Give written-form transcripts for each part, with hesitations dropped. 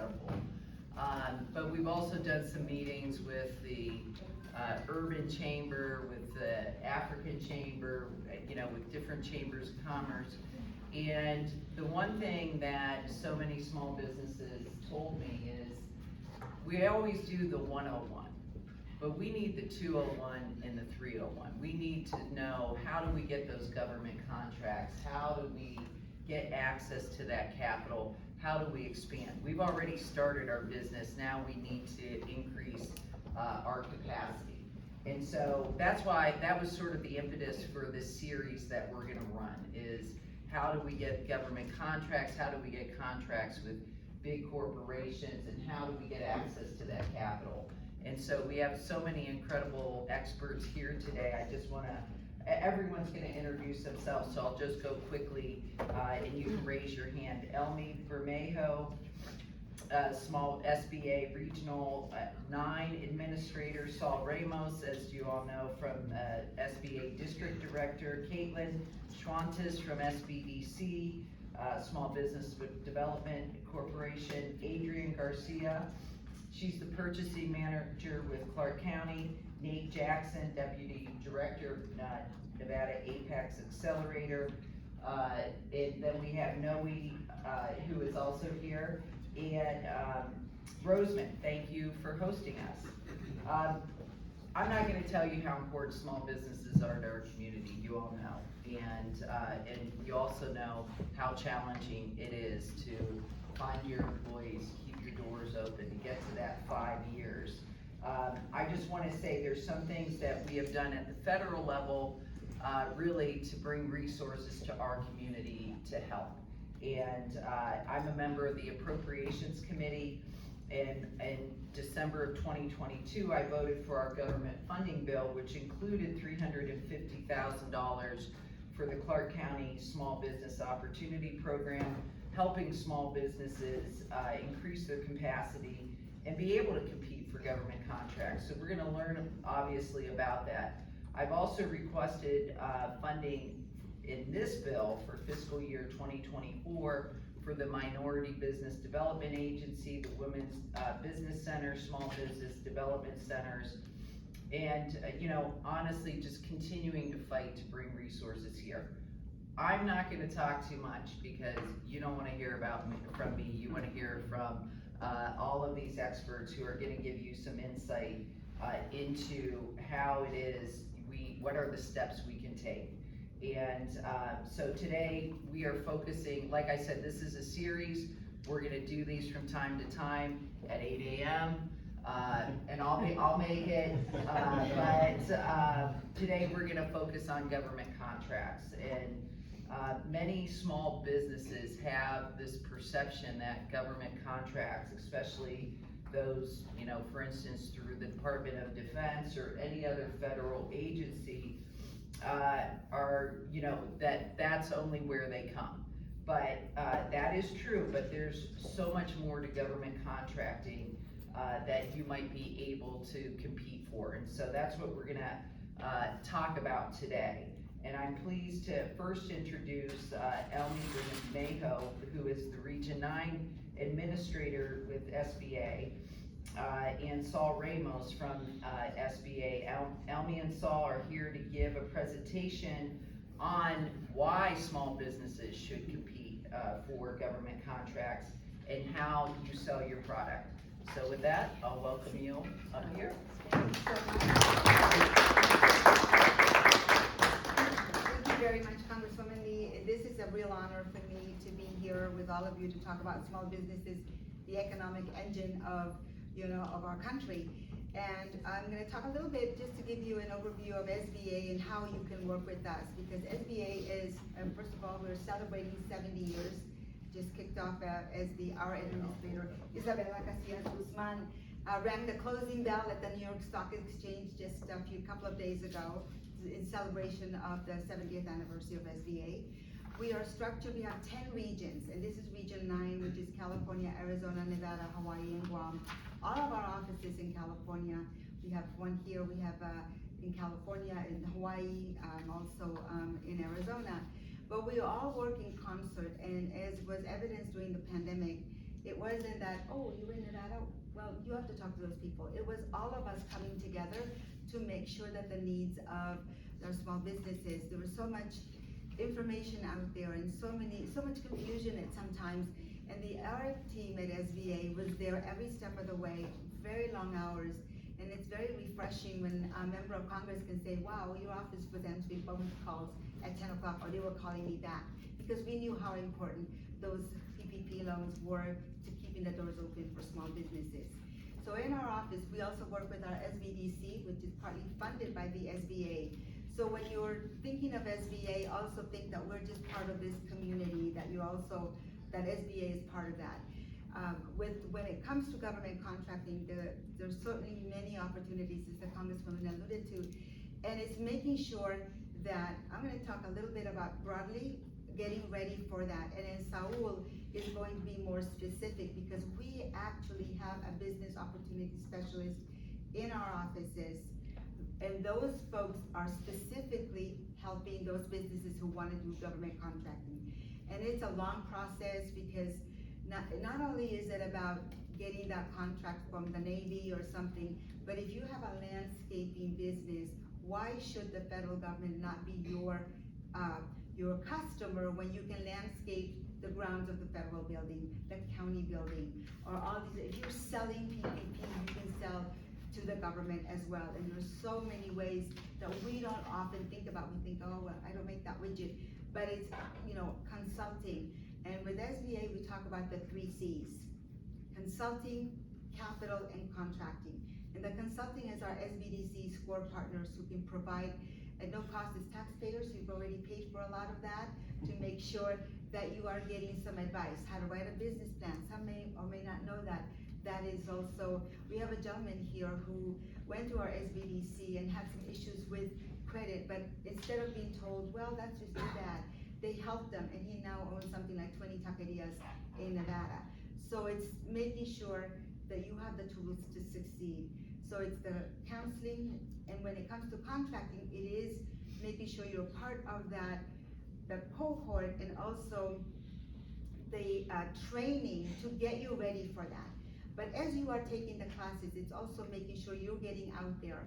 incredible. But we've also done some meetings with the Urban Chamber, with the African Chamber, with different chambers of commerce. And the one thing that so many small businesses told me is, we always do the 101, but we need the 201 and the 301. We need to know, how do we get those government contracts? How do we get access to that capital? How do we expand? We've already started our business, now we need to increase our capacity. And so that's why that was sort of the impetus for this series that we're gonna run, is how do we get government contracts, how do we get contracts with big corporations, and how do we get access to that capital? And so we have so many incredible experts here today. I just wanna, everyone's gonna introduce themselves, so I'll just go quickly, and you can raise your hand. Elmi Bermejo, small SBA Regional 9 Administrator. Saul Ramos, as you all know, from SBA District Director. Caitlin Schwantes from SBDC, Small Business Development Corporation. Adrian Garcia, she's the Purchasing Manager with Clark County. Nate Jackson, Deputy Director, Nevada Apex Accelerator. And then we have Noe, who is also here. And Roseman, thank you for hosting us. I'm not gonna tell you how important small businesses are to our community, you all know. And you also know how challenging it is to find your employees, keep your doors open, to get to that 5 years. I just wanna say there's some things that we have done at the federal level, really to bring resources to our community to help. And I'm a member of the Appropriations Committee. In December of 2022, I voted for our government funding bill, which included $350,000 for the Clark County Small Business Opportunity Program, helping small businesses increase their capacity and be able to compete for government contracts. So we're gonna learn, obviously, about that. I've also requested funding in this bill for fiscal year 2024 for the Minority Business Development Agency, the Women's Business Center, Small Business Development Centers, and honestly, just continuing to fight to bring resources here. I'm not gonna talk too much because you don't wanna hear from me, you wanna hear from all of these experts who are gonna give you some insight into how it is, what are the steps we can take. And so today we are focusing, like I said, this is a series. We're gonna do these from time to time at 8 a.m. And I'll make it, but today we're gonna focus on government contracts. And many small businesses have this perception that government contracts, especially those, for instance, through the Department of Defense or any other federal agency, that's only where they come. But that is true, but there's so much more to government contracting that you might be able to compete for. And so that's what we're gonna talk about today. And I'm pleased to first introduce Elmi Bermejo, who is the Region 9 Administrator with SBA, and Saul Ramos from SBA. Elmi and Saul are here to give a presentation on why small businesses should compete for government contracts and how you sell your product. So with that, I'll welcome you up here. Thank you so much. Thank you very much, Congresswoman Lee. This is a real honor for me to be here with all of you to talk about small businesses, the economic engine of our country. And I'm going to talk a little bit just to give you an overview of SBA and how you can work with us, because SBA is, first of all, we're celebrating 70 years. Just kicked off as our administrator, Isabella Casillas Guzman, rang the closing bell at the New York Stock Exchange just a couple of days ago in celebration of the 70th anniversary of SBA. We are structured, we have 10 regions, and this is Region 9, which is California, Arizona, Nevada, Hawaii, and Guam. All of our offices in California. We have one here, we have in California, in Hawaii, and also in Arizona. But we all work in concert, and as was evidenced during the pandemic, It wasn't that, oh, you're in Nevada, well, you have to talk to those people. It was all of us coming together to make sure that the needs of our small businesses, there was so much information out there and so much confusion at sometimes. And our team at SBA was there every step of the way, very long hours. And it's very refreshing when a member of Congress can say, wow, your office was answering phone calls at 10 o'clock, or they were calling me back. Because we knew how important those PPP loans were to keeping the doors open for small businesses. So in our office, we also work with our SBDC, which is partly funded by the SBA. So when you're thinking of SBA, also think that we're just part of this community, that SBA is part of that. When it comes to government contracting, there's certainly many opportunities, as the Congresswoman alluded to, and it's making sure that, I'm gonna talk a little bit about broadly, getting ready for that, and then Saul is going to be more specific, because we actually have a business opportunity specialist in our offices, and those folks are specifically helping those businesses who wanna do government contracting. And it's a long process, because not only is it about getting that contract from the Navy or something, but if you have a landscaping business, why should the federal government not be your customer when you can landscape the grounds of the federal building, the county building, or all these? If you're selling PPP, you can sell to the government as well. And there's so many ways that we don't often think about. We think, oh, well, I don't make that widget, but it's, consulting. And with SBA, we talk about the 3 C's: consulting, capital, and contracting. And the consulting is our SBDC SCORE partners who can provide at no cost as taxpayers. You've already paid for a lot of that, to make sure that you are getting some advice, how to write a business plan. Some may or may not know that. That is also, we have a gentleman here who went to our SBDC and had some issues with credit, but instead of being told, well, that's just too bad, they helped them, and he now owns something like 20 taquerias in Nevada. So it's making sure that you have the tools to succeed. So it's the counseling, and when it comes to contracting, it is making sure you're part of the cohort, and also the training to get you ready for that. But as you are taking the classes, it's also making sure you're getting out there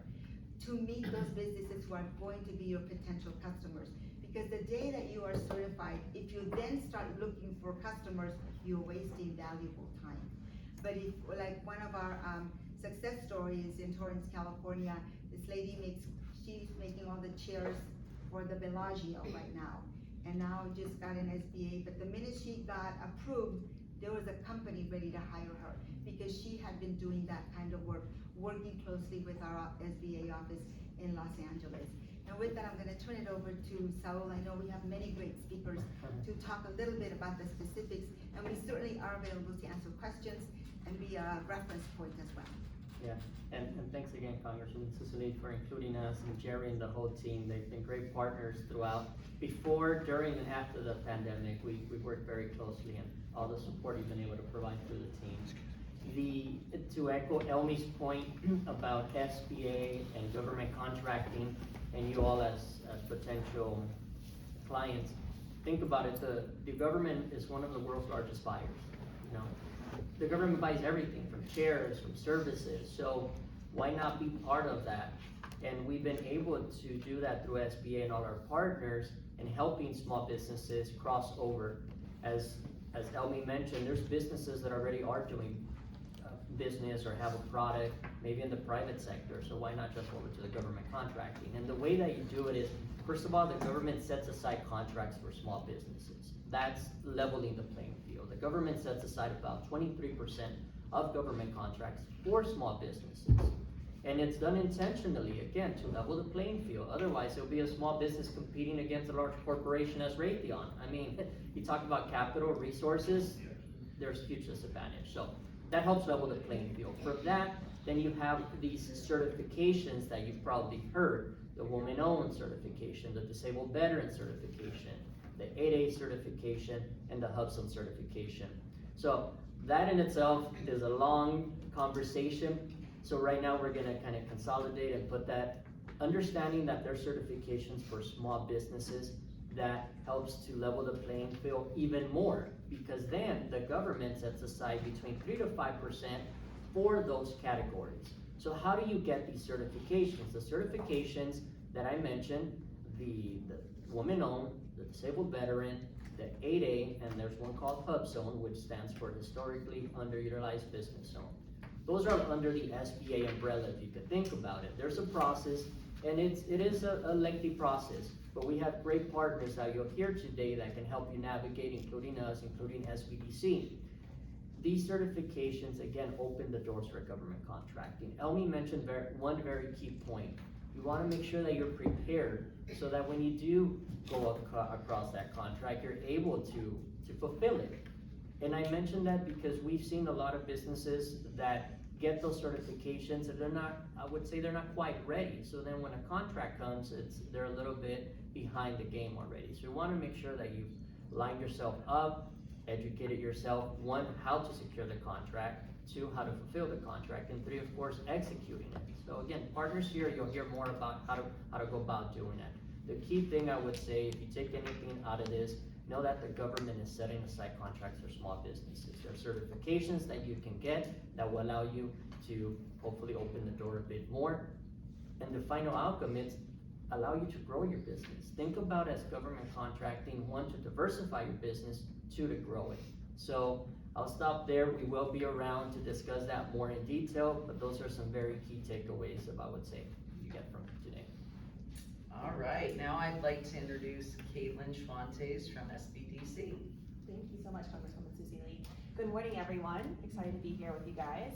to meet those businesses who are going to be your potential customers. Because the day that you are certified, if you then start looking for customers, you're wasting valuable time. But if, like one of our success stories in Torrance, California, this lady she's making all the chairs for the Bellagio right now. And now just got an SBA, but the minute she got approved, there was a company ready to hire her, because she had been doing that kind of work, working closely with our SBA office in Los Angeles. And with that, I'm gonna turn it over to Saul. I know we have many great speakers to talk a little bit about the specifics, and we certainly are available to answer questions and be a reference point as well. Yeah, and thanks again, Congresswoman Susie, for including us, and Jerry and the whole team. They've been great partners throughout, before, during, and after the pandemic. We worked very closely, and all the support you've been able to provide through the team. To echo Elmi's point about SBA and government contracting, and you all as potential clients, think about it. The government is one of the world's largest buyers. The government buys everything, from chairs, from services, so why not be part of that? And we've been able to do that through SBA and all our partners, and helping small businesses cross over. As Elmi mentioned, there's businesses that already are doing business or have a product, maybe in the private sector, so why not jump over to the government contracting? And the way that you do it is, first of all, the government sets aside contracts for small businesses. That's leveling the playing field. The government sets aside about 23% of government contracts for small businesses. And it's done intentionally, again, to level the playing field. Otherwise, it'll be a small business competing against a large corporation as Raytheon. I mean, you talk about capital resources, there's huge disadvantage. So that helps level the playing field. For that, then you have these certifications that you've probably heard: the woman-owned certification, the disabled veteran certification, the 8A certification, and the Hudson certification. So that in itself is a long conversation. So right now we're gonna kind of consolidate and put that, understanding that there's certifications for small businesses, that helps to level the playing field even more. because then the government sets aside between 3 to 5% for those categories. So how do you get these certifications? The certifications that I mentioned, the woman-owned, the disabled veteran, the 8A, and there's one called Hub Zone, which stands for Historically Underutilized Business Zone. Those are under the SBA umbrella, if you could think about it. There's a process, and it is a lengthy process, but we have great partners that you'll hear today that can help you navigate, including us, including SBDC. These certifications, again, open the doors for government contracting. Elmi mentioned one very key point. You wanna make sure that you're prepared so that when you do go across that contract, you're able to fulfill it. And I mentioned that because we've seen a lot of businesses that get those certifications and they're not, I would say they're not quite ready. So then when a contract comes, they're a little bit behind the game already. So you wanna make sure that you've lined yourself up, educated yourself, one, how to secure the contract, two, how to fulfill the contract, and three, of course, executing it. So again, partners here, you'll hear more about how to go about doing that. The key thing I would say, if you take anything out of this, know that the government is setting aside contracts for small businesses. There are certifications that you can get that will allow you to hopefully open the door a bit more. And the final outcome is allow you to grow your business. Think about as government contracting, one, to diversify your business, two, to grow it. So I'll stop there. We will be around to discuss that more in detail, but those are some very key takeaways of, I would say, you get from today. All right, now I'd like to introduce Caitlin Schwantes from SBDC. Thank you so much, Congresswoman Susie. Good morning, everyone. Excited to be here with you guys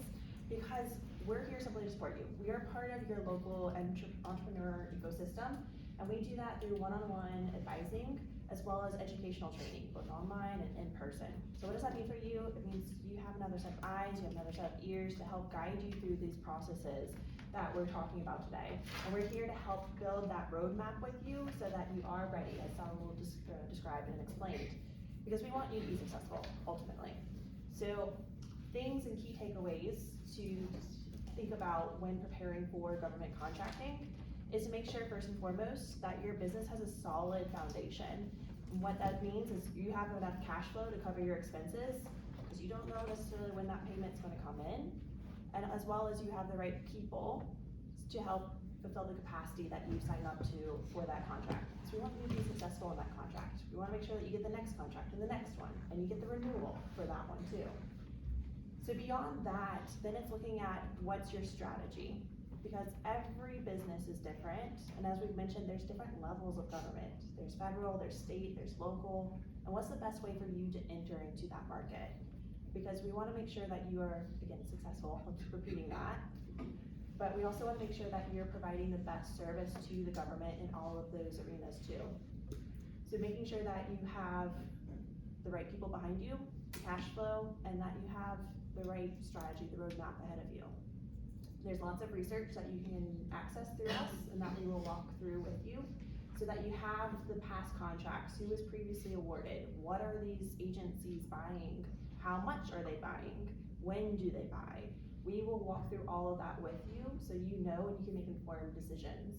because we're here simply to support you. We are part of your local entrepreneur ecosystem, and we do that through one-on-one advising as well as educational training, both online and in person. So what does that mean for you? It means you have another set of eyes, you have another set of ears to help guide you through these processes that we're talking about today. And we're here to help build that roadmap with you so that you are ready, as Sal will describe and explain, because we want you to be successful, ultimately. So things and key takeaways to think about when preparing for government contracting is to make sure, first and foremost, that your business has a solid foundation. And what that means is you have enough cash flow to cover your expenses, because you don't know necessarily when that payment's gonna come in, and as well as you have the right people to help fulfill the capacity that you sign up to for that contract. So we want you to be successful in that contract. We wanna make sure that you get the next contract and the next one, and you get the renewal for that one too. So beyond that, then it's looking at what's your strategy, because every business is different, and as we've mentioned, there's different levels of government. There's federal, there's state, there's local, and what's the best way for you to enter into that market? Because we wanna make sure that you are, again, successful, I'll keep repeating that, but we also wanna make sure that you're providing the best service to the government in all of those arenas too. So making sure that you have the right people behind you, cash flow, and that you have the right strategy, the roadmap ahead of you. There's lots of research that you can access through us and that we will walk through with you so that you have the past contracts, who was previously awarded, what are these agencies buying, how much are they buying, when do they buy. We will walk through all of that with you so you know and you can make informed decisions.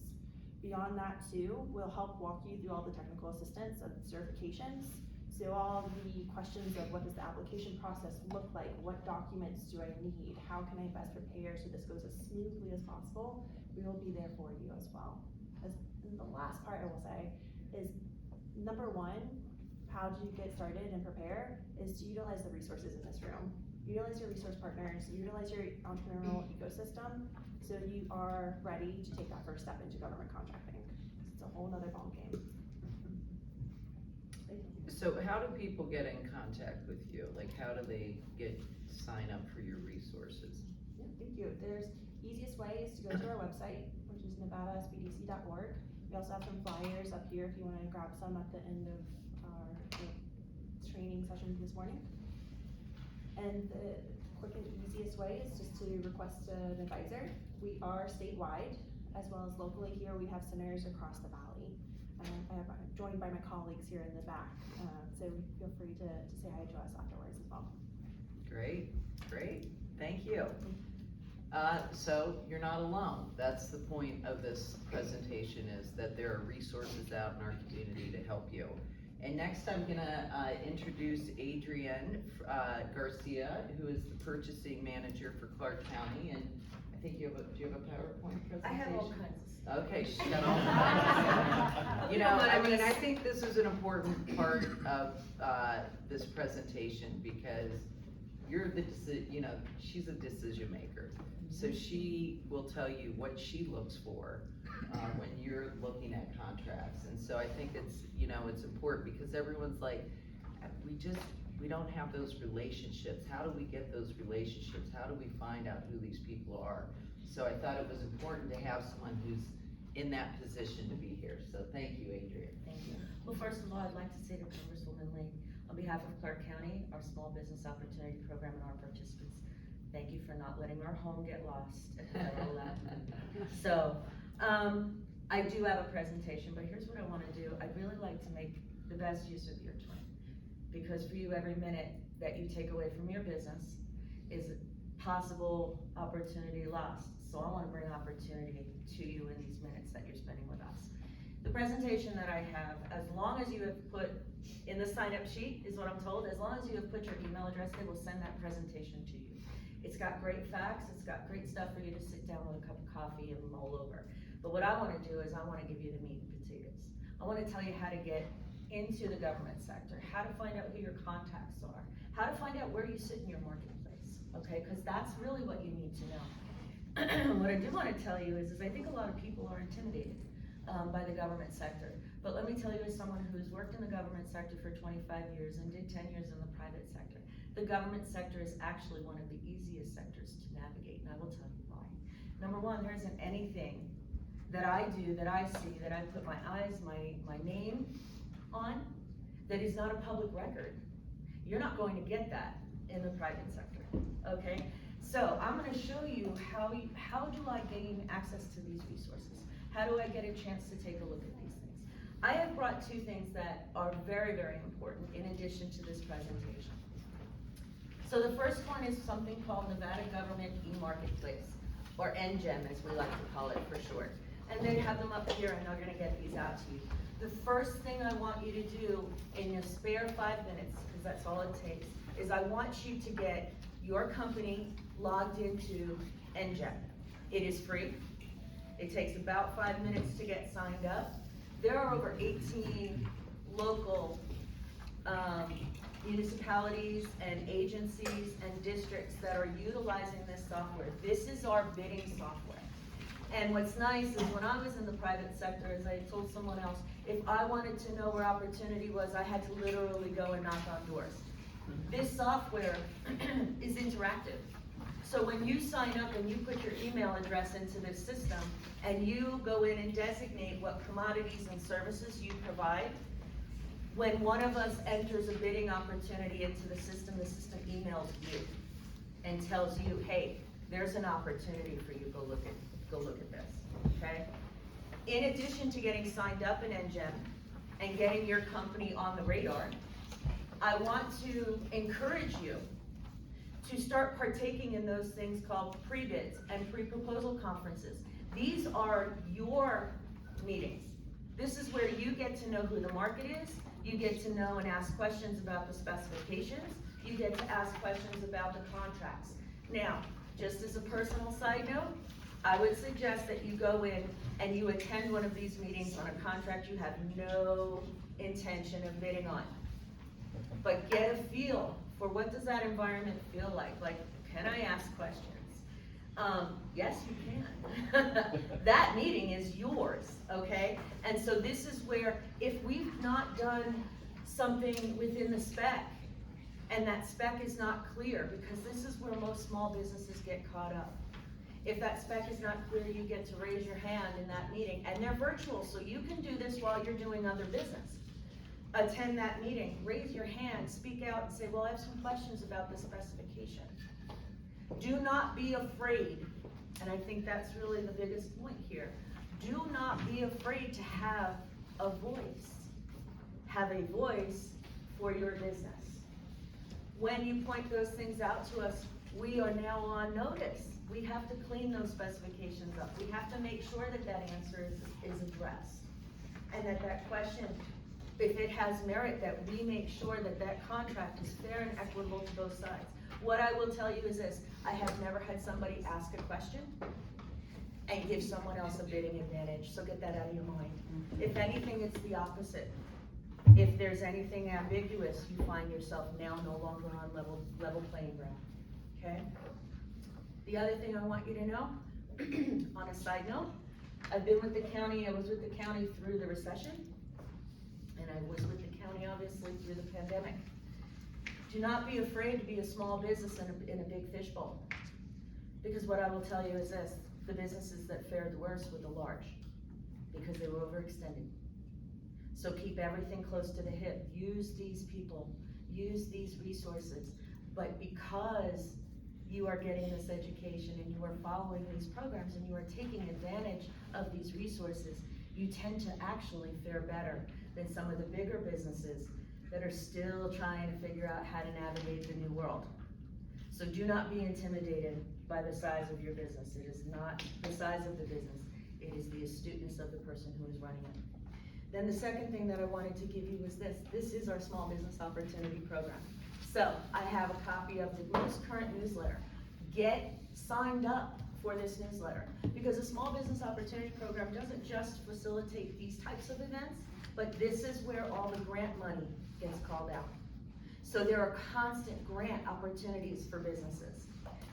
Beyond that too, we'll help walk you through all the technical assistance of certifications. So all the questions of what does the application process look like, what documents do I need, how can I best prepare so this goes as smoothly as possible, we will be there for you as well. And the last part I will say is, number one, how do you get started and prepare, is to utilize the resources in this room. Utilize your resource partners, utilize your entrepreneurial ecosystem, so you are ready to take that first step into government contracting. It's a whole nother ball game. So how do people get in contact with you? Like, how do they sign up for your resources? Yeah, thank you. There's easiest way is to go to our website, which is nevadasbdc.org. We also have some flyers up here if you want to grab some at the end of our training session this morning. And the quick and easiest way is just to request an advisor. We are statewide, as well as locally here. We have centers across the valley. I'm joined by my colleagues here in the back, so feel free to say hi to us afterwards as well. Great, great, thank you. So you're not alone. That's the point of this presentation, is that there are resources out in our community to help you. And next I'm gonna introduce Adrienne Garcia, who is the purchasing manager for Clark County, and I think do you have a PowerPoint presentation? I have all kinds of stuff. Okay, she's got all kinds. You know, I mean, I think this is an important part of this presentation because you're the she's a decision maker. So she will tell you what she looks for when you're looking at contracts. And so I think it's, it's important because everyone's like, we don't have those relationships. How do we get those relationships? How do we find out who these people are? So I thought it was important to have someone who's in that position to be here. So thank you, Adrienne. Thank you. Well, first of all, I'd like to say to Congresswoman Lee, on behalf of Clark County, our Small Business Opportunity Program, and our participants, thank you for not letting our home get lost at the federal level. So, I do have a presentation, but here's what I wanna do. I'd really like to make the best use of your time. Because for you, every minute that you take away from your business is possible opportunity lost. So I wanna bring opportunity to you in these minutes that you're spending with us. The presentation that I have, as long as you have put in the sign-up sheet, is what I'm told, as long as you have put your email address, they will send that presentation to you. It's got great facts, it's got great stuff for you to sit down with a cup of coffee and mull over. But what I wanna do is I wanna give you the meat and potatoes. I wanna tell you how to get into the government sector, how to find out who your contacts are, how to find out where you sit in your marketplace, okay? Cause that's really what you need to know. What I do wanna tell you is I think a lot of people are intimidated by the government sector. But let me tell you, as someone who's worked in the government sector for 25 years and did 10 years in the private sector, the government sector is actually one of the easiest sectors to navigate, and I will tell you why. Number one, there isn't anything that I do, that I see, that I put my eyes, my name on, that is not a public record. You're not going to get that in the private sector, okay? So I'm gonna show you how do I gain access to these resources? How do I get a chance to take a look at these things? I have brought two things that are very, very important in addition to this presentation. So the first one is something called Nevada Government E-Marketplace, or NGEM as we like to call it for short. And they have them up here and they're gonna get these out to you. The first thing I want you to do in your spare 5 minutes, because that's all it takes, is I want you to get your company logged into NGEM. It is free. It takes about 5 minutes to get signed up. There are over 18 local municipalities and agencies and districts that are utilizing this software. This is our bidding software. And what's nice is when I was in the private sector, as I told someone else, if I wanted to know where opportunity was, I had to literally go and knock on doors. This software is interactive. So when you sign up and you put your email address into this system and you go in and designate what commodities and services you provide, when one of us enters a bidding opportunity into the system emails you and tells you, hey, there's an opportunity for you, go look at this, okay? In addition to getting signed up in NGEM and getting your company on the radar, I want to encourage you to start partaking in those things called pre-bids and pre-proposal conferences. These are your meetings. This is where you get to know who the market is, you get to know and ask questions about the specifications, you get to ask questions about the contracts. Now, just as a personal side note, I would suggest that you go in and you attend one of these meetings on a contract you have no intention of bidding on. But get a feel for what does that environment feel like? Like, can I ask questions? Yes, you can. That meeting is yours, okay? And so this is where, if we've not done something within the spec, and that spec is not clear, because this is where most small businesses get caught up. If that spec is not clear, you get to raise your hand in that meeting, and they're virtual, so you can do this while you're doing other business. Attend that meeting, raise your hand, speak out and say, well, I have some questions about this specification. Do not be afraid, and I think that's really the biggest point here. Do not be afraid to have a voice. Have a voice for your business. When you point those things out to us, we are now on notice. We have to clean those specifications up. We have to make sure that that answer is addressed, and that question if it has merit, that we make sure that that contract is fair and equitable to both sides. What I will tell you is this, I have never had somebody ask a question and give someone else a bidding advantage, so get that out of your mind. If anything, it's the opposite. If there's anything ambiguous, you find yourself now no longer on level playing ground, okay? The other thing I want you to know, on a side note, I've been with the county, I was with the county through the recession, and I was with the county obviously through the pandemic. Do not be afraid to be a small business in a big fishbowl. Because what I will tell you is this, the businesses that fared the worst were the large, because they were overextended. So keep everything close to the hip, use these people, use these resources, but because you are getting this education and you are following these programs and you are taking advantage of these resources, you tend to actually fare better than some of the bigger businesses that are still trying to figure out how to navigate the new world. So do not be intimidated by the size of your business. It is not the size of the business, it is the astuteness of the person who is running it. Then the second thing that I wanted to give you was this. This is our Small Business Opportunity Program. So I have a copy of the most current newsletter. Get signed up for this newsletter, because the Small Business Opportunity Program doesn't just facilitate these types of events, but this is where all the grant money gets called out. So there are constant grant opportunities for businesses.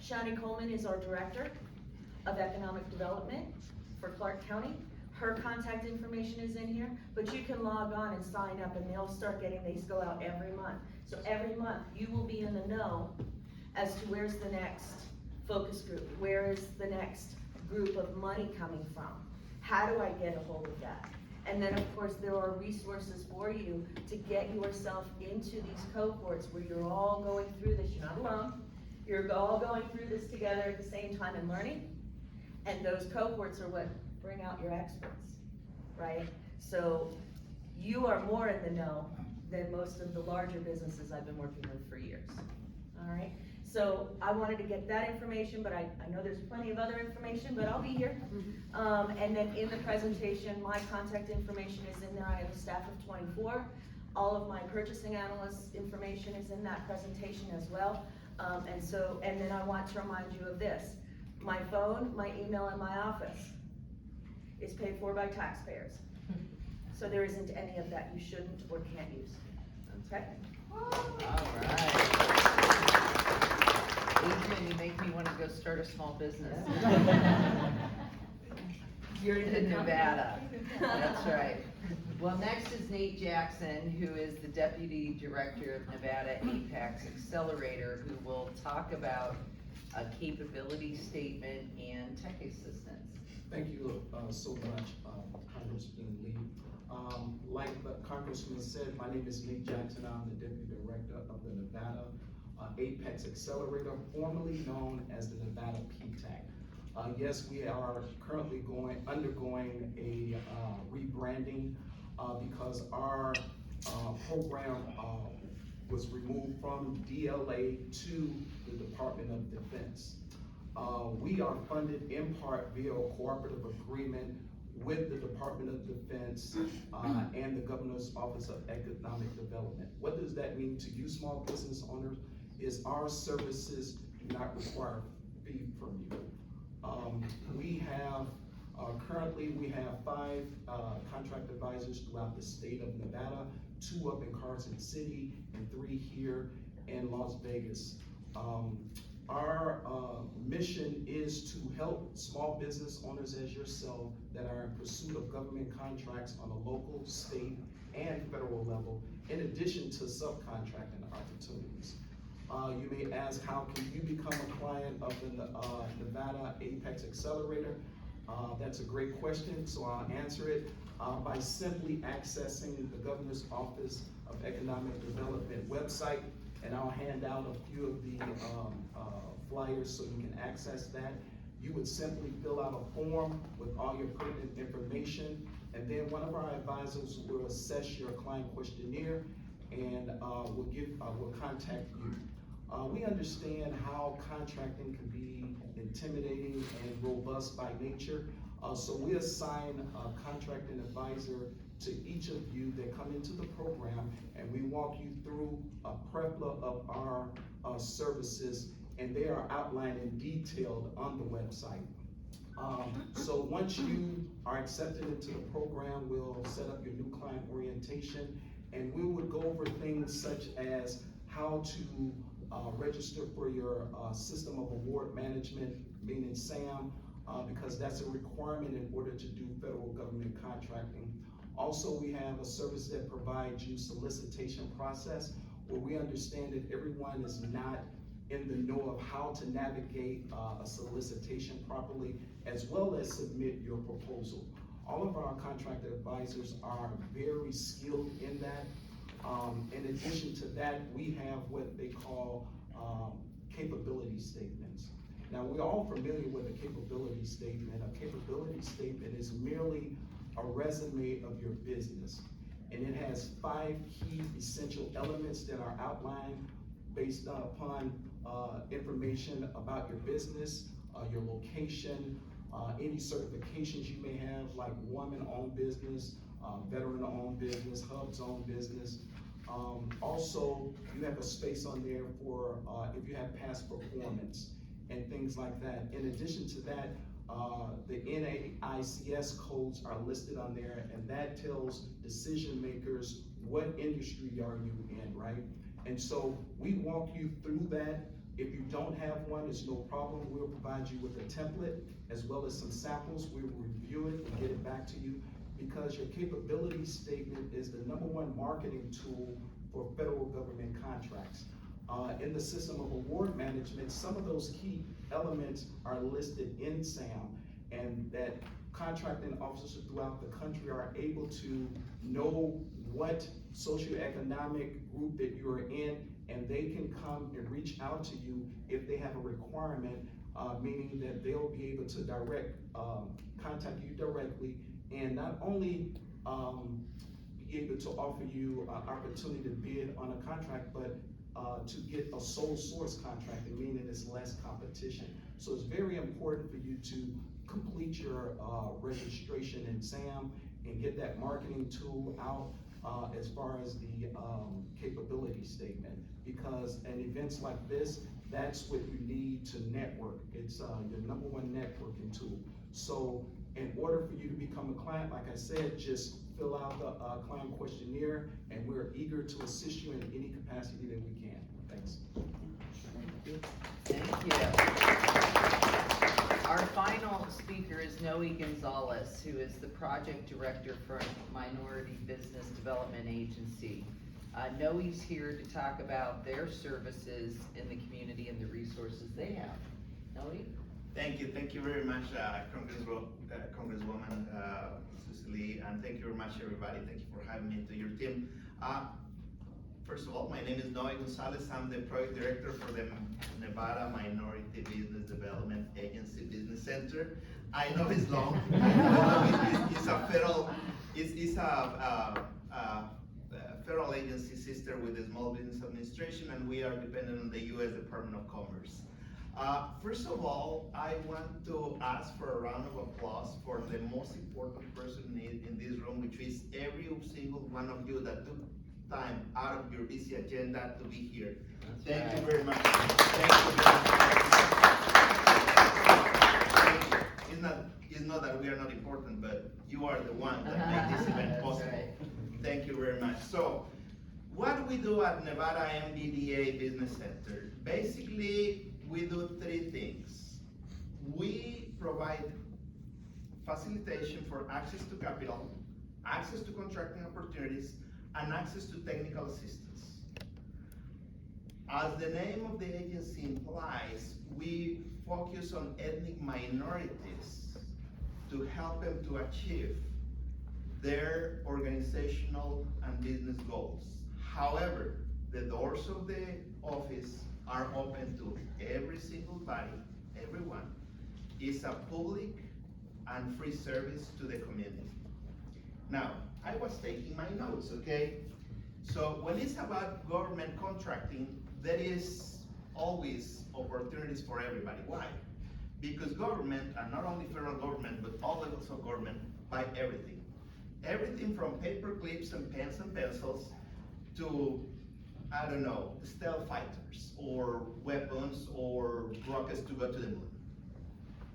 Shani Coleman is our Director of Economic Development for Clark County. Her contact information is in here, but you can log on and sign up and they'll start getting, these go out every month. So every month you will be in the know as to where's the next focus group, where is the next group of money coming from? How do I get a hold of that? And then of course there are resources for you to get yourself into these cohorts where you're all going through this, you're not alone, you're all going through this together at the same time and learning. And those cohorts are what bring out your experts, right? So you are more in the know than most of the larger businesses I've been working with for years, all right? So I wanted to get that information, but I know there's plenty of other information, but I'll be here. And then in the presentation, my contact information is in there. I have a staff of 24. All of my purchasing analyst information is in that presentation as well. And then I want to remind you of this. My phone, my email, and my office is paid for by taxpayers. So there isn't any of that you shouldn't or can't use, okay? All right. Adrian, you make me want to go start a small business. You're in Nevada. That's right. Well, next is Nate Jackson, who is the Deputy Director of Nevada Apex Accelerator, who will talk about a capability statement and tech assistance. Thank you so much, Congressman Lee. Like the Congressman said, my name is Nate Jackson. I'm the Deputy Director of the Nevada Apex Accelerator, formerly known as the Nevada PTAC. Yes, we are currently undergoing a rebranding because our program was removed from DLA to the Department of Defense. We are funded in part via a cooperative agreement with the Department of Defense and the Governor's Office of Economic Development. What does that mean to you small business owners? Is our services do not require a fee from you. Currently we have 5 contract advisors throughout the state of Nevada, 2 up in Carson City and 3 here in Las Vegas. Our mission is to help small business owners as yourself that are in pursuit of government contracts on a local, state, and federal level, in addition to subcontracting opportunities. You may ask, how can you become a client of the Nevada Apex Accelerator? That's a great question, so I'll answer it by simply accessing the Governor's Office of Economic Development website, and I'll hand out a few of the flyers so you can access that. You would simply fill out a form with all your pertinent information, and then one of our advisors will assess your client questionnaire and will contact you. We understand how contracting can be intimidating and robust by nature, so we assign a contracting advisor to each of you that come into the program, and we walk you through a plethora of our services, and they are outlined and detailed on the website. So once you are accepted into the program, we'll set up your new client orientation, and we would go over things such as how to register for your System of Award Management, meaning SAM, because that's a requirement in order to do federal government contracting. Also, we have a service that provides you solicitation process, where we understand that everyone is not in the know of how to navigate a solicitation properly, as well as submit your proposal. All of our contract advisors are very skilled in that. In addition to that, we have what they call capability statements. Now, we're all familiar with a capability statement. A capability statement is merely a resume of your business, and it has 5 key essential elements that are outlined based upon information about your business, your location, any certifications you may have, like woman-owned business, veteran-owned business, hubs-owned business. Also, you have a space on there for if you have past performance and things like that. In addition to that, the NAICS codes are listed on there, and that tells decision makers what industry are you in, right? And so we walk you through that. If you don't have one, it's no problem. We'll provide you with a template as well as some samples. We will review it and get it back to you, because your capability statement is the #1 marketing tool for federal government contracts. In the System of Award Management, some of those key elements are listed in SAM, and that contracting officers throughout the country are able to know what socioeconomic group that you are in, and they can come and reach out to you if they have a requirement, meaning that they'll be able to contact you directly, and not only be able to offer you an opportunity to bid on a contract, but to get a sole source contract, meaning it's less competition. So it's very important for you to complete your registration in SAM and get that marketing tool out as far as the capability statement, because in events like this, that's what you need to network. It's your #1 networking tool. So in order for you to become a client, like I said, just fill out the client questionnaire, and we're eager to assist you in any capacity that we can. Thanks. Thank you. Our final speaker is Noe Gonzalez, who is the Project Director for Minority Business Development Agency. Noe's here to talk about their services in the community and the resources they have. Noe? Thank you very much, Congresswoman Susie, and thank you very much, everybody. Thank you for having me to your team. First of all, my name is Noe Gonzalez. I'm the Project Director for the Nevada Minority Business Development Agency Business Center. I know it's long. It's a federal agency sister with the Small Business Administration, and we are dependent on the U.S. Department of Commerce. First of all, I want to ask for a round of applause for the most important person in this room, which is every single one of you that took time out of your busy agenda to be here. Thank you very much. Thank you very much. It's not that we are not important, but you are the one that made this event possible. Right. Thank you very much. So, what do we do at Nevada MBDA Business Center? Basically, we do 3 things. We provide facilitation for access to capital, access to contracting opportunities, and access to technical assistance. As the name of the agency implies, we focus on ethnic minorities to help them to achieve their organizational and business goals. However, the doors of the office are open to every single body, everyone. It's a public and free service to the community. Now, I was taking my notes, okay? So when it's about government contracting, there is always opportunities for everybody. Why? Because government, and not only federal government, but all levels of government, buy everything. Everything from paper clips and pens and pencils to, I don't know, stealth fighters or weapons or rockets to go to the moon,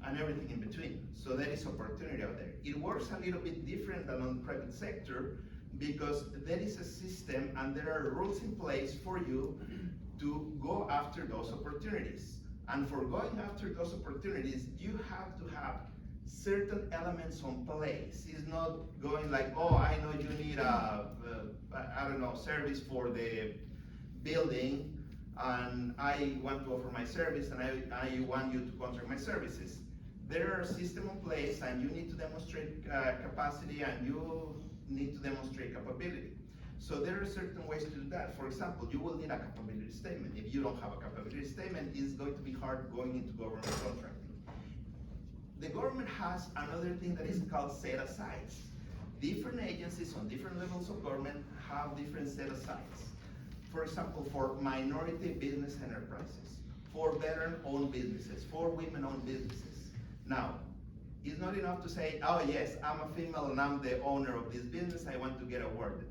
and everything in between. So there is opportunity out there. It works a little bit different than on the private sector because there is a system and there are rules in place for you to go after those opportunities. And for going after those opportunities, you have to have certain elements on place. It's not going like, oh, I know you need I don't know, service for the building, and I want to offer my service, and I want you to contract my services. There are systems in place, and you need to demonstrate capacity, and you need to demonstrate capability. So there are certain ways to do that. For example, you will need a capability statement. If you don't have a capability statement, it's going to be hard going into government contracting. The government has another thing that is called set-asides. Different agencies on different levels of government have different set-asides. For example, for minority business enterprises, for veteran-owned businesses, for women-owned businesses. Now, it's not enough to say, oh yes, I'm a female and I'm the owner of this business, I want to get awarded.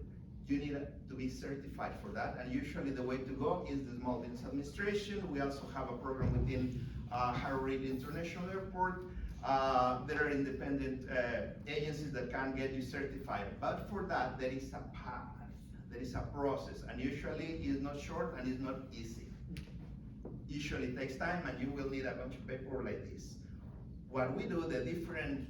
You need to be certified for that, and usually the way to go is the Small Business Administration. We also have a program within Harare International Airport. There are independent agencies that can get you certified, but for that there is a path, there is a process, and usually it's not short and it's not easy. Usually it takes time and you will need a bunch of paperwork like this. What we do, the different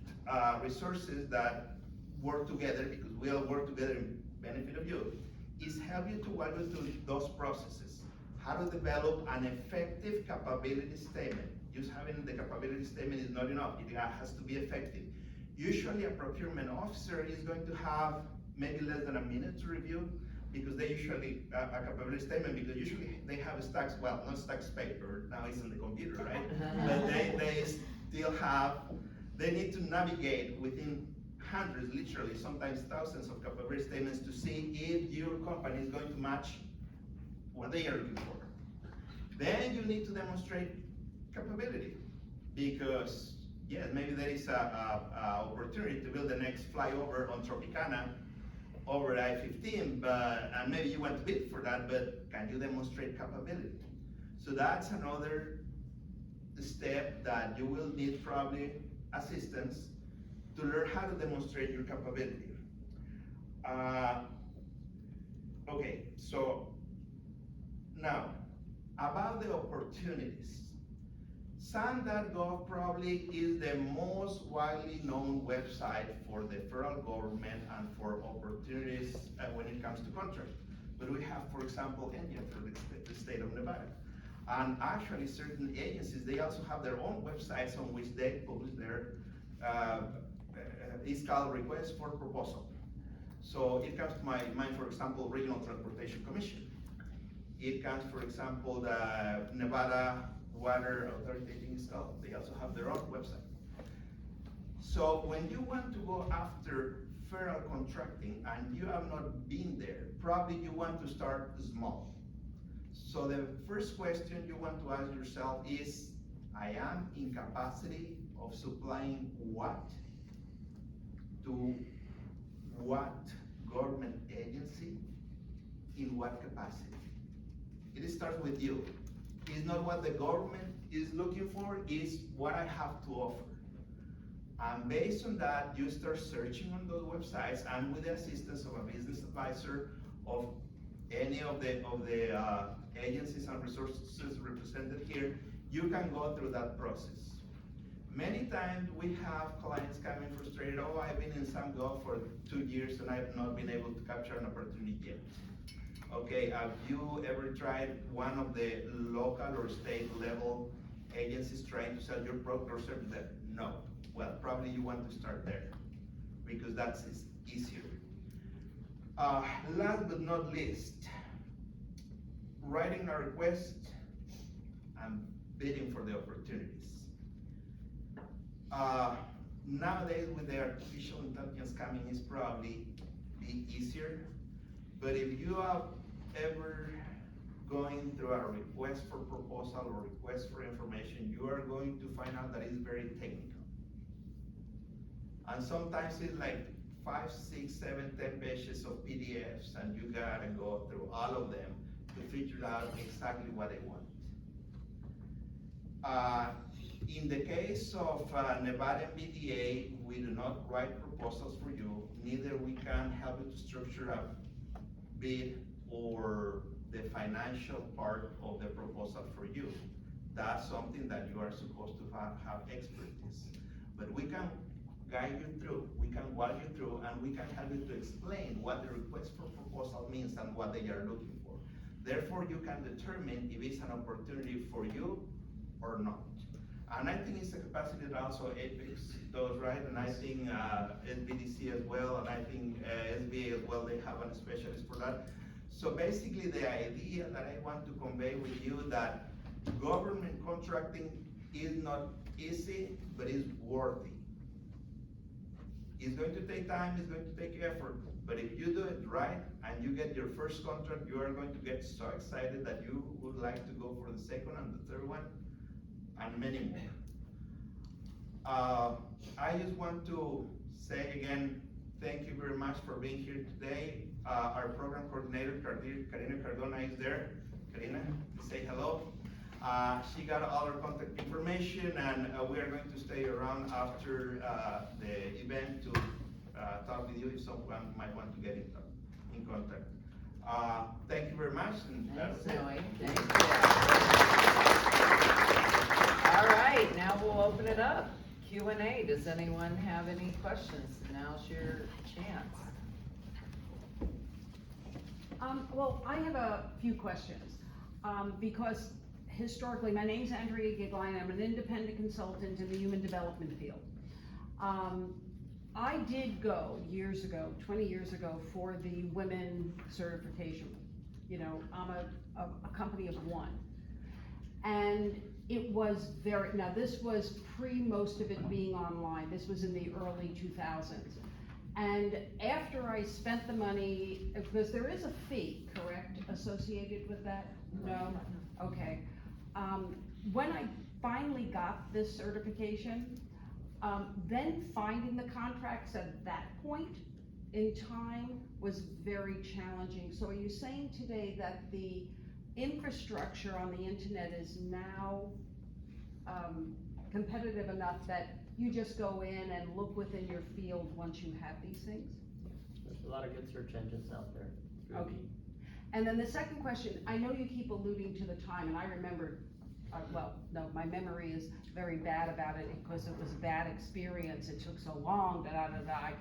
resources that work together, because we all work together in benefit of you, is help you to walk you through those processes. How to develop an effective capability statement. Just having the capability statement is not enough, it has to be effective. Usually a procurement officer is going to have maybe less than a minute to review, because they usually, a capability statement, because usually they have stacks, well, not stacks paper, now it's on the computer, right? But they still have, they need to navigate within hundreds, literally, sometimes thousands of capability statements to see if your company is going to match what they are looking for. Then you need to demonstrate capability, because yes, maybe there is a opportunity to build the next flyover on Tropicana over I-15, and maybe you want to bid for that, but can you demonstrate capability? So that's another step that you will need probably assistance to learn how to demonstrate your capability. Okay, so now about the opportunities. SAN.gov probably is the most widely known website for the federal government and for opportunities when it comes to contracts. But we have, for example, Engine for the state of Nevada. And actually certain agencies, they also have their own websites on which they publish their, it's called Request for Proposal. So it comes to my mind, for example, Regional Transportation Commission. It comes, for example, the Nevada Water Authority, I think it's called. They also have their own website. So when you want to go after federal contracting and you have not been there, probably you want to start small. So the first question you want to ask yourself is, I am in capacity of supplying what to what government agency in what capacity? It starts with you. It's not what the government is looking for, it's what I have to offer. And based on that, you start searching on those websites, and with the assistance of a business advisor, of any of the agencies and resources represented here, you can go through that process. Many times we have clients coming frustrated, oh, I've been in SAN.gov for 2 years and I've not been able to capture an opportunity yet. Okay, have you ever tried one of the local or state level agencies trying to sell your product or service? No. Well, probably you want to start there, because that's easier. Last but not least, writing a request and bidding for the opportunities. Nowadays with the artificial intelligence coming, it's probably be easier, but if you have ever going through a request for proposal or request for information, you are going to find out that it's very technical. And sometimes it's like 5, 6, 7, 10 pages of PDFs, and you gotta go through all of them to figure out exactly what they want. In the case of Nevada MBDA, we do not write proposals for you, neither we can help you to structure a bid or the financial part of the proposal for you. That's something that you are supposed to have expertise. But we can guide you through, we can walk you through, and we can help you to explain what the request for proposal means and what they are looking for. Therefore, you can determine if it's an opportunity for you or not. And I think it's a capacity that also Apex does, right? And I think SBDC as well, and I think SBA as well, they have a specialist for that. So basically the idea that I want to convey with you that government contracting is not easy, but it's worthy. It's going to take time, it's going to take effort, but if you do it right and you get your first contract, you are going to get so excited that you would like to go for the second and the third one, and many more. I just want to say again, thank you very much for being here today. Our program coordinator, Karina Cardona, is there. Karina, say hello. She got all our contact information, and we are going to stay around after the event to talk with you if someone might want to get in contact. Thank you very much. And Thanks, Noe. Thank you. All right, now we'll open it up. Q&A. Does anyone have any questions? Now's your chance. Well, I have a few questions, because historically, my name's Andrea Gigline, I'm an independent consultant in the human development field. I did go years ago, 20 years ago, for the women certification. You know, I'm a company of one. And it was now this was pre most of it being online. This was in the early 2000s. And after I spent the money, because there is a fee, correct, associated with that? No? Okay. When I finally got this certification, then finding the contracts at that point in time was very challenging. So are you saying today that the infrastructure on the internet is now competitive enough that you just go in and look within your field once you have these things? There's a lot of good search engines out there. Okay. And then the second question, I know you keep alluding to the time, and I remember, well, no, my memory is very bad about it because it was a bad experience. It took so long, I'd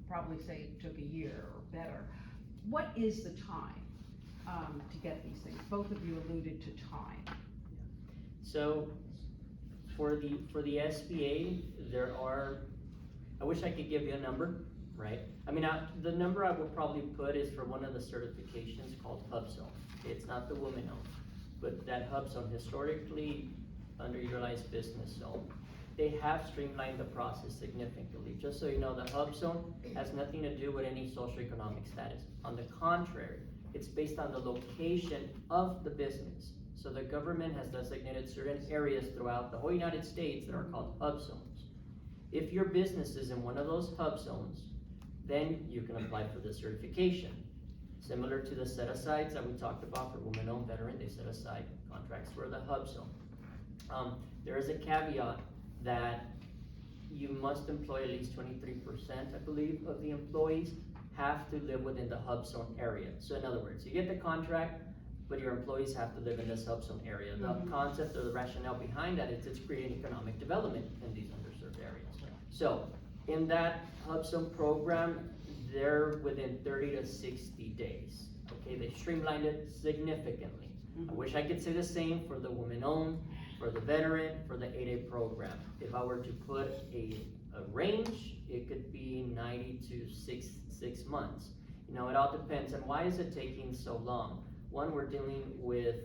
probably say it took a year or better. What is the time to get these things? Both of you alluded to time. So for the SBA, there are, I wish I could give you a number, right? I mean, the number I would probably put is for one of the certifications called HubZone. It's not the women owned, but that HubZone, historically underutilized business zone, they have streamlined the process significantly. Just so you know, the HubZone has nothing to do with any socioeconomic status. On the contrary, it's based on the location of the business. So the government has designated certain areas throughout the whole United States that are called hub zones. If your business is in one of those hub zones, then you can apply for the certification. Similar to the set-asides that we talked about for women-owned veteran, they set aside contracts for the hub zone. There is a caveat that you must employ at least 23%, I believe, of the employees have to live within the hub zone area. So in other words, you get the contract, but your employees have to live in this hub zone area. The concept or the rationale behind that is it's creating economic development in these underserved areas. So in that hub zone program, they're within 30 to 60 days. Okay, they streamlined it significantly. I wish I could say the same for the women-owned, for the veteran, for the 8A program. If I were to put a range, it could be 90 to 6 months. You know, it all depends. And why is it taking so long? One, we're dealing with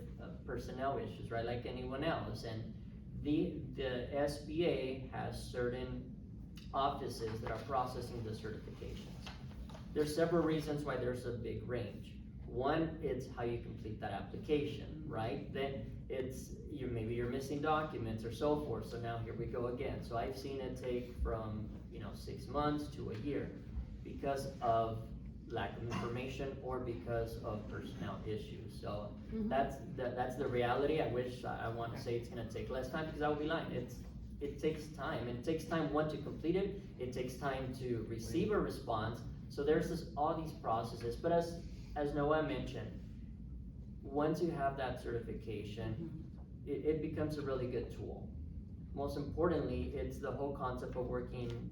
personnel issues, right, like anyone else. And the SBA has certain offices that are processing the certifications. There's several reasons why there's a big range. One, it's how you complete that application, right? Then it's maybe you're missing documents or so forth. So now here we go again. So I've seen it take from 6 months to a year. because of lack of information or because of personnel issues. So that's the reality. I wish, I want to say it's gonna take less time, because I would be lying. It takes time, and it takes time, one, to complete it, it takes time to receive a response. So there's all these processes, but as Noah mentioned, once you have that certification, it becomes a really good tool. Most importantly, it's the whole concept of working,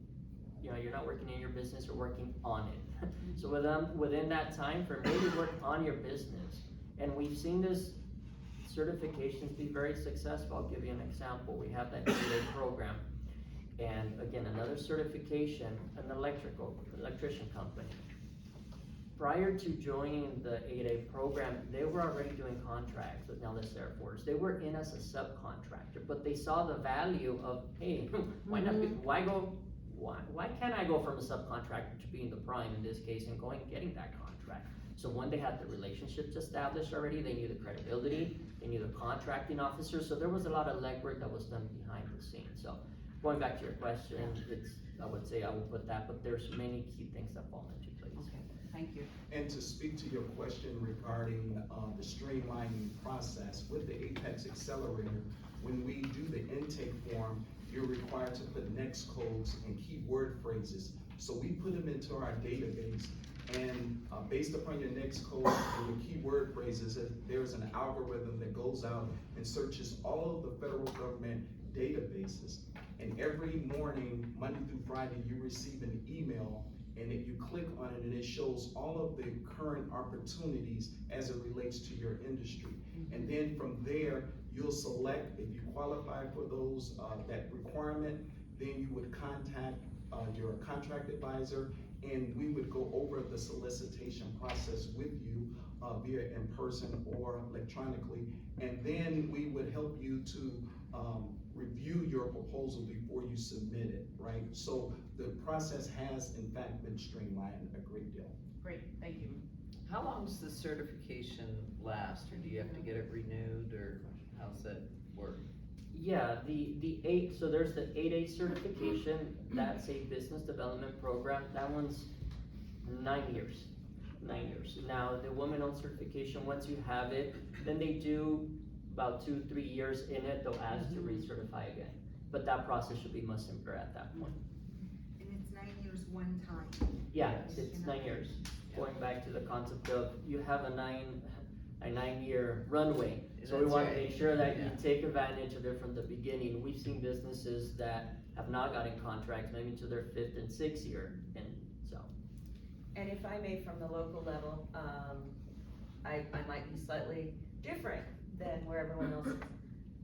you're not working in your business, you're working on it. So within that time frame, really work on your business. And we've seen this certifications be very successful. I'll give you an example. We have that 8A program. And again, another certification, an electrician company. Prior to joining the 8A program, they were already doing contracts with Nellis Air Force. They were in as a subcontractor, but they saw the value of, hey, why can't I go from a subcontractor to being the prime in this case and going and getting that contract? So when they had the relationships established already, they knew the credibility, they knew the contracting officer, so there was a lot of legwork that was done behind the scenes. So going back to your question, I would say I would put that, but there's many key things that fall into place. Okay, thank you. And to speak to your question regarding the streamlining process with the Apex Accelerator, when we do the intake form, you're required to put next codes and keyword phrases. So we put them into our database, and based upon your next code and your keyword phrases, there's an algorithm that goes out and searches all of the federal government databases. And every morning, Monday through Friday, you receive an email, and if you click on it, and it shows all of the current opportunities as it relates to your industry. And then from there, you'll select, if you qualify for those, that requirement, then you would contact your contract advisor, and we would go over the solicitation process with you via in person or electronically. And then we would help you to review your proposal before you submit it, right? So the process has in fact been streamlined a great deal. Great, thank you. How long does the certification last, or do you have to get it renewed, or how's that work? Yeah, so there's the 8A certification, that's a business development program, that one's 9 years. 9 years. Now, the women-owned certification, once you have it, then they do about 2-3 years in it, they'll ask to recertify again. But that process should be much simpler at that point. And it's 9 years one time. Yeah, it's 9 years. Going back to the concept of, you have a 9-year runway. So we That's want to right. make sure that you Yeah. take advantage of it from the beginning. We've seen businesses that have not gotten contracts maybe to their 5th and 6th year, and so. And if I may, from the local level, I might be slightly different than where everyone else is.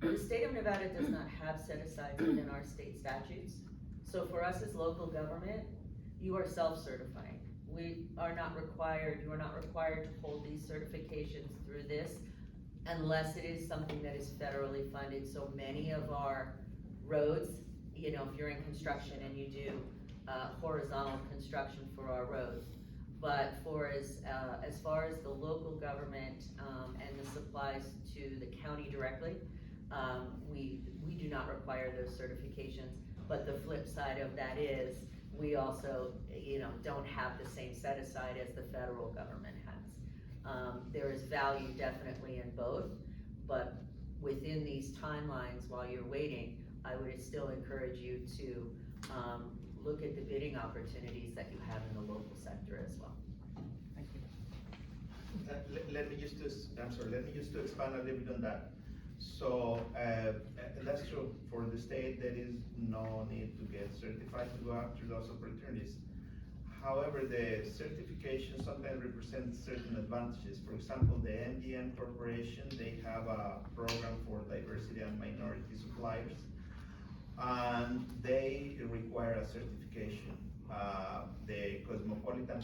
The state of Nevada does not have set-asides within our state statutes. So for us as local government, you are self-certifying. You are not required to hold these certifications through this unless it is something that is federally funded. So many of our roads, if you're in construction and you do horizontal construction for our roads. But as far as the local government and the supplies to the county directly, we do not require those certifications. But the flip side of that is, we also, don't have the same set aside as the federal government has. There is value definitely in both, but within these timelines while you're waiting, I would still encourage you to look at the bidding opportunities that you have in the local sector as well. Thank you. Let me just to expand a little bit on that. So, that's true, for the state, there is no need to get certified to go after those opportunities. However, the certification sometimes represents certain advantages. For example, the MGM Corporation, they have a program for diversity and minority suppliers, and they require a certification. The Cosmopolitan,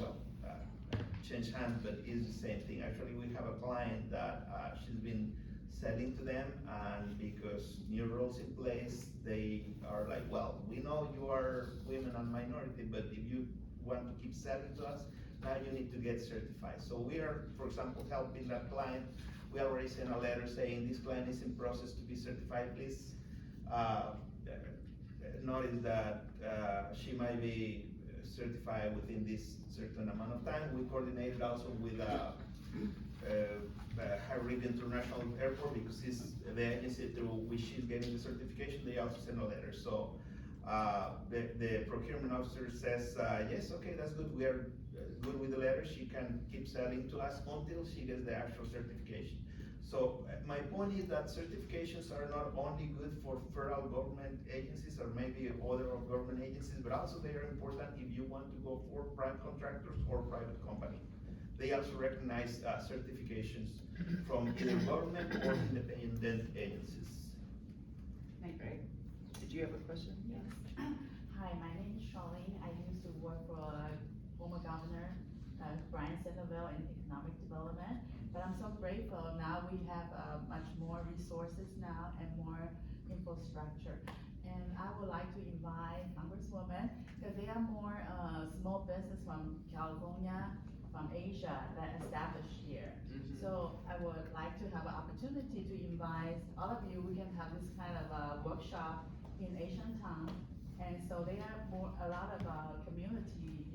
changed hands, but is the same thing. Actually, we have a client that she's been selling to them, and because new rules in place, they are like, well, we know you are women and minority, but if you want to keep selling to us, now you need to get certified. So we are, for example, helping that client. We already sent a letter saying this client is in process to be certified. Please notice that she might be certify within this certain amount of time. We coordinated also with Harry International Airport, because it's the agency through which she's getting the certification. They also send a letter. So the procurement officer says, yes, okay, that's good. We are good with the letter. She can keep selling to us until she gets the actual certification. So my point is that certifications are not only good for federal government agencies or maybe other government agencies, but also they are important if you want to go for private contractors or private company. They also recognize certifications from either government or independent agencies. Thank you. Did you have a question? Yes. Hi, my name is Charlene. I used to work for former governor, Brian Centerville in economic development. But I'm so grateful. Now we have much more resources now and more infrastructure. And I would like to invite Congresswoman, because there are more small business from California, from Asia that established here. So I would like to have an opportunity to invite all of you. We can have this kind of a workshop in Asian town. And so there are a lot of community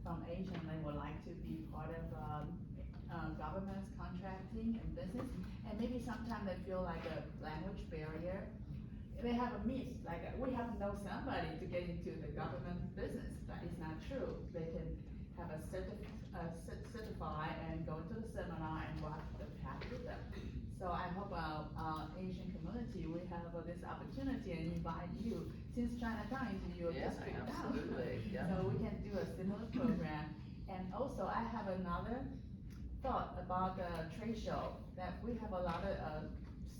from Asia, and they would like to be part of government's contracting and business. And maybe sometimes they feel like a language barrier. They have a myth, like we have to know somebody to get into the government business, but it's not true. They can have a certify and go to the seminar and walk the path with them. So I hope our Asian community, we have this opportunity and invite you, since Chinatown is your district now. Absolutely, yeah. So we can do a similar program. And also I have another thought about the trade show, that we have a lot of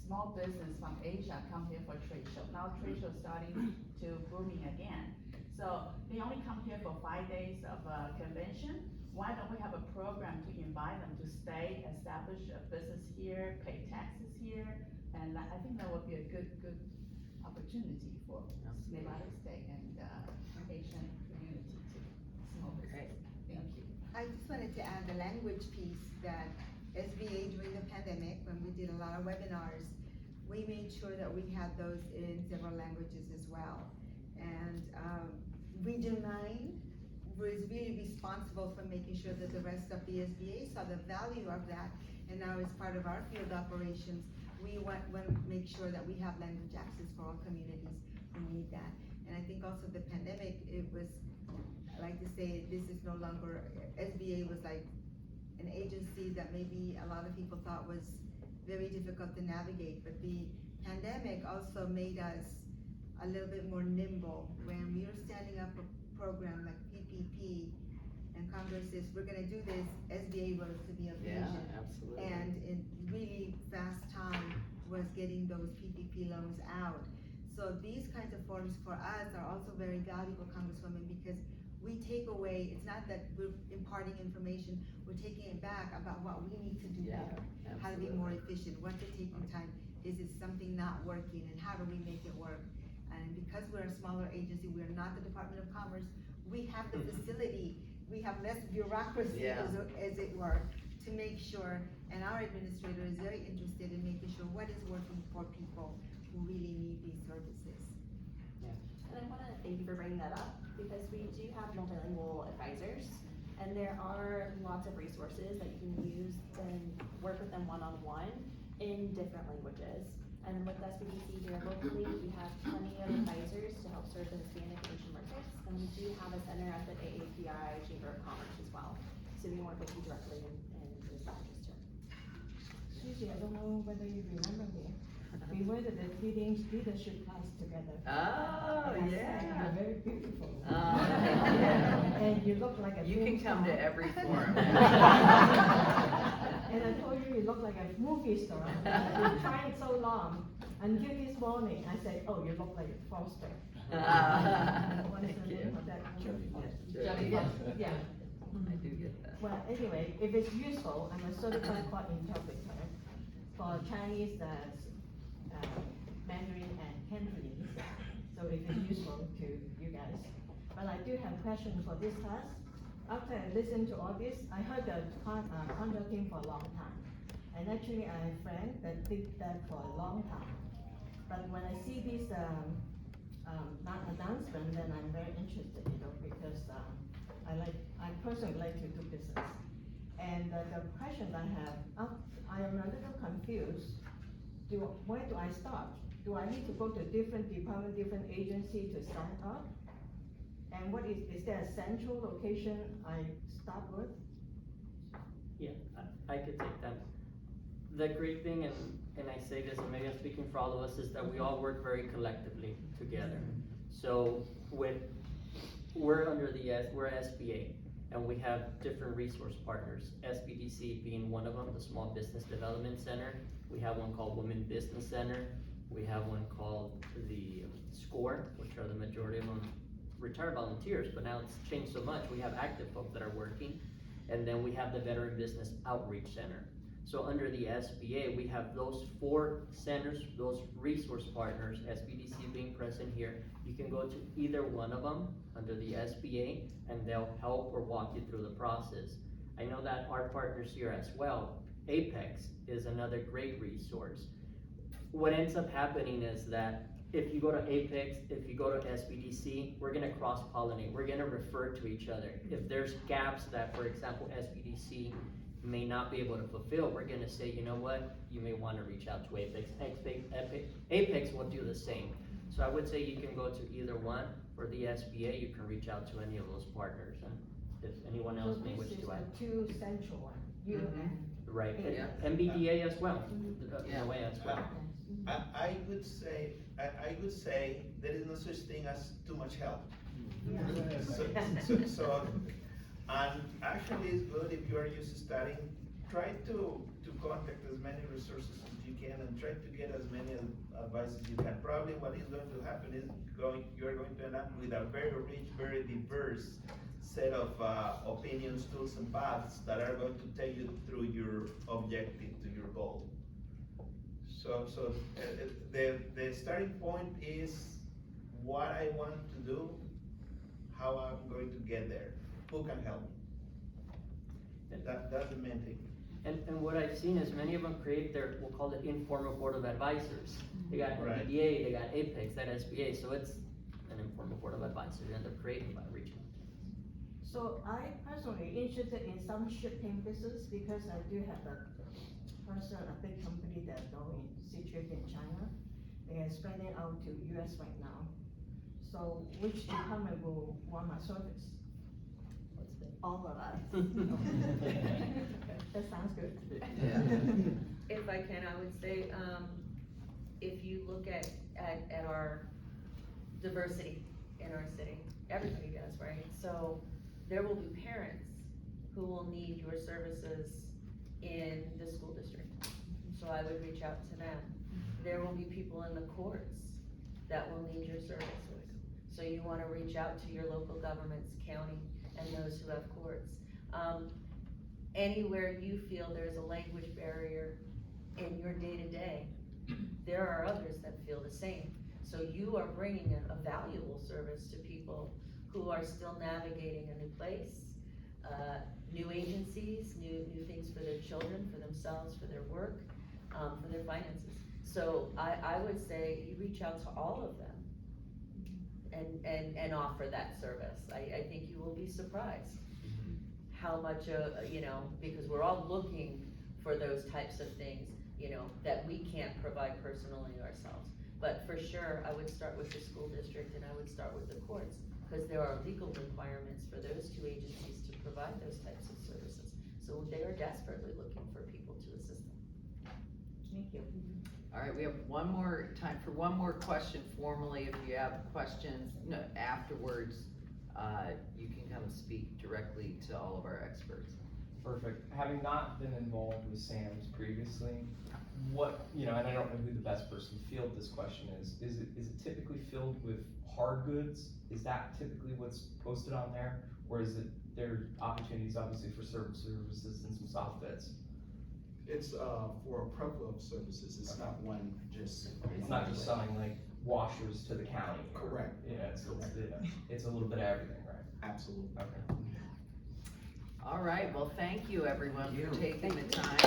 small business from Asia come here for trade show. Now trade show starting to booming again. So they only come here for 5 days of convention. Why don't we have a program to invite them to stay, establish a business here, pay taxes here? And I think that would be a good opportunity for Nevada State and Asian community to small business. Thank you. I just wanted to add the language piece, that SBA during the pandemic, when we did a lot of webinars, we made sure that we had those in several languages as well. And Region 9 was really responsible for making sure that the rest of the SBA saw the value of that. And now as part of our field operations, we want to make sure that we have language access for all communities who need that. And I think also the pandemic, it was, I like to say, this is no longer, SBA was like an agency that maybe a lot of people thought was very difficult to navigate, but the pandemic also made us a little bit more nimble. When we were standing up a program like PPP, and Congress says, we're gonna do this, SBA rose to the occasion. Absolutely. And in really fast time was getting those PPP loans out. So these kinds of forums for us are also very valuable, Congresswoman, because we take away, it's not that we're imparting information, we're taking it back about what we need to do better. How to be more efficient, what's it taking time, is it something not working, and how do we make it work? And because we're a smaller agency, we're not the Department of Commerce, we have the facility, we have less bureaucracy, as it were, to make sure, and our administrator is very interested in making sure what is working for people who really need these services. And I wanna thank you for bringing that up, because we do have multilingual advisors, and there are lots of resources that you can use and work with them one-on-one in different languages. And with SBDC here locally, we have plenty of advisors to help serve the Hispanic and Asian markets, and we do have a center at the AAPI Chamber of Commerce as well, so we can work with you directly in those languages too. Susie, I don't know whether you remember me. We went to the leadership class together. Oh, And I yeah. said, you're very beautiful. Oh, thank you. And you look like a You can film come to star. every forum. And I told you look like a movie star. I've been trying so long. Until this morning, I said, oh, you look like a Foster. What is Thank the you. name of that movie? Jody. Yeah. I do get that. Well, anyway, if it's useful, I'm a certified court interpreter for Chinese, Mandarin and Cantonese. So if it's useful to you guys. But I do have questions for this class. After I listened to all this, I heard the contracting for a long time. And actually I have a friend that did that for a long time. But when I see this announcement, then I'm very interested, because I personally like to do business. And the question I have, I am a little confused. Where do I start? Do I need to go to different department, different agency to sign up? And is there a central location I start with? Yeah, I could take that. The great thing, and I say this, and maybe I'm speaking for all of us, is that we all work very collectively together. So we're under we're SBA, and we have different resource partners, SBDC being one of them, the Small Business Development Center. We have one called Women Business Center. We have one called the SCORE, which are the majority of them retired volunteers, but now it's changed so much. We have active folks that are working. And then we have the Veteran Business Outreach Center. So under the SBA, we have those 4 centers, those resource partners, SBDC being present here. You can go to either one of them under the SBA, and they'll help or walk you through the process. I know that our partners here as well, Apex is another great resource. What ends up happening is that if you go to Apex, if you go to SBDC, we're gonna cross-pollinate, we're gonna refer to each other. If there's gaps that, for example, SBDC may not be able to fulfill, we're gonna say, you know what, you may wanna reach out to Apex. Apex will do the same. So I would say you can go to either one. For the SBA, you can reach out to any of those partners, and if anyone else may wish to add. So this is the 2 central one, you and. Right, Yeah. MBDA as well, in a way as well. I would say there is no such thing as too much help. So, and actually it's good if you are used to studying, try to contact as many resources as you can and try to get as many advice as you can. Probably what is going to happen is you're going to end up with a very rich, very diverse set of opinions, tools, and paths that are going to take you through your objective, to your goal. So the starting point is what I want to do, how I'm going to get there, who can help me. That's the main thing. And what I've seen is many of them create their, we'll call it informal board of advisors. They got Right. MBDA, they got Apex, that SBA, so it's an informal board of advisors they end up creating by reaching out. So I personally interested in some shipping business because I do have a big company that's going situated in China. They are spreading out to US right now. So which department will want my service? All of us. That sounds good. If I can, I would say, if you look at our diversity in our city, everybody does, right? So there will be parents who will need your services in the school district. So I would reach out to them. There will be people in the courts that will need your services. So you wanna reach out to your local governments, county, and those who have courts. Anywhere you feel there's a language barrier in your day-to-day, there are others that feel the same. So you are bringing a valuable service to people who are still navigating a new place, new agencies, new things for their children, for themselves, for their work, for their finances. So I would say you reach out to all of them and offer that service. I think you will be surprised how much, because we're all looking for those types of things, that we can't provide personally ourselves. But for sure, I would start with the school district and I would start with the courts, because there are legal requirements for those 2 agencies to provide those types of services. So they are desperately looking for people to assist them. Thank you. All right, we have time for one more question formally. If you have questions afterwards, you can come speak directly to all of our experts. Perfect. Having not been involved with SAMs previously, and I don't know who the best person to field this question is it typically filled with hard goods? Is that typically what's posted on there? Or is there opportunities obviously for services and some soft goods? It's for a plethora of services, it's not one just. It's not just selling like washers to the county. Correct. Yeah, it's a little bit of everything, right? Absolutely. Okay. All right, well, thank you everyone for taking the time.